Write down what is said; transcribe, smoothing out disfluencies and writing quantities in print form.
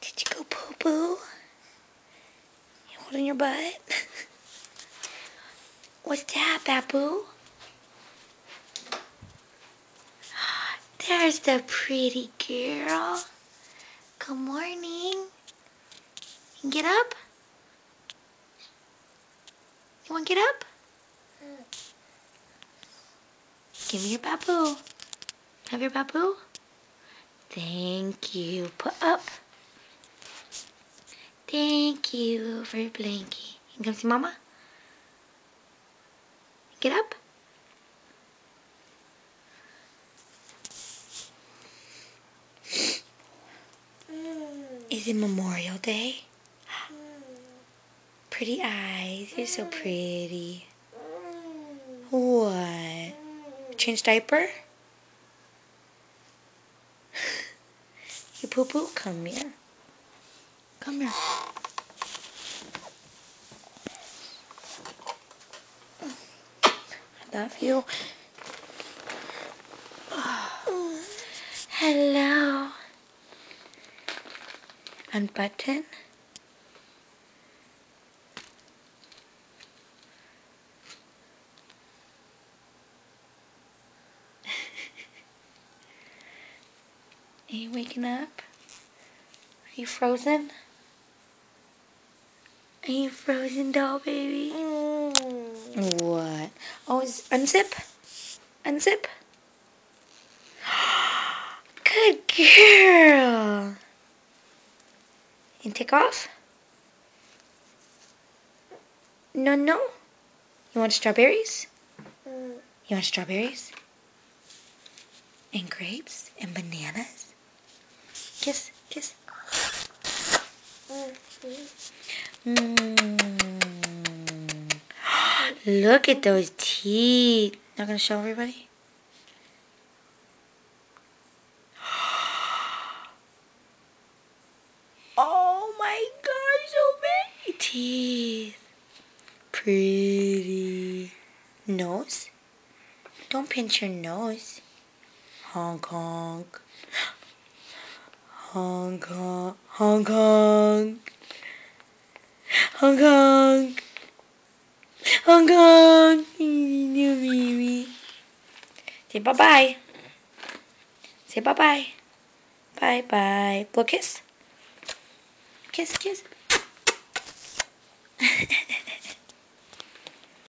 Did you go poo-poo? You holding your butt? What's that, Babu? There's the pretty girl. Good morning. You can get up? You want to get up? Give me your Babu. Have your Babu? Thank you. Put up. Thank you for your blankie. You can come see Mama? Get up. Is it Memorial Day? Pretty eyes. You're so pretty. What? Change diaper? You poo-poo? Come here. Come here. I love you. Hello. Unbutton. Are you waking up? Are you frozen? Are you frozen, doll baby? What? Oh, unzip? Unzip? Good girl. And take off? No, no. You want strawberries? You want strawberries? And grapes? And bananas? Kiss, kiss. Look at those teeth. Not gonna show everybody? Oh my gosh, so many teeth. Pretty. Nose? Don't pinch your nose. Honk honk. Honk honk. Honk honk. Honk honk. Honk honk. New baby. Say bye-bye. Say bye-bye. Bye-bye. Blow kiss. Kiss, kiss.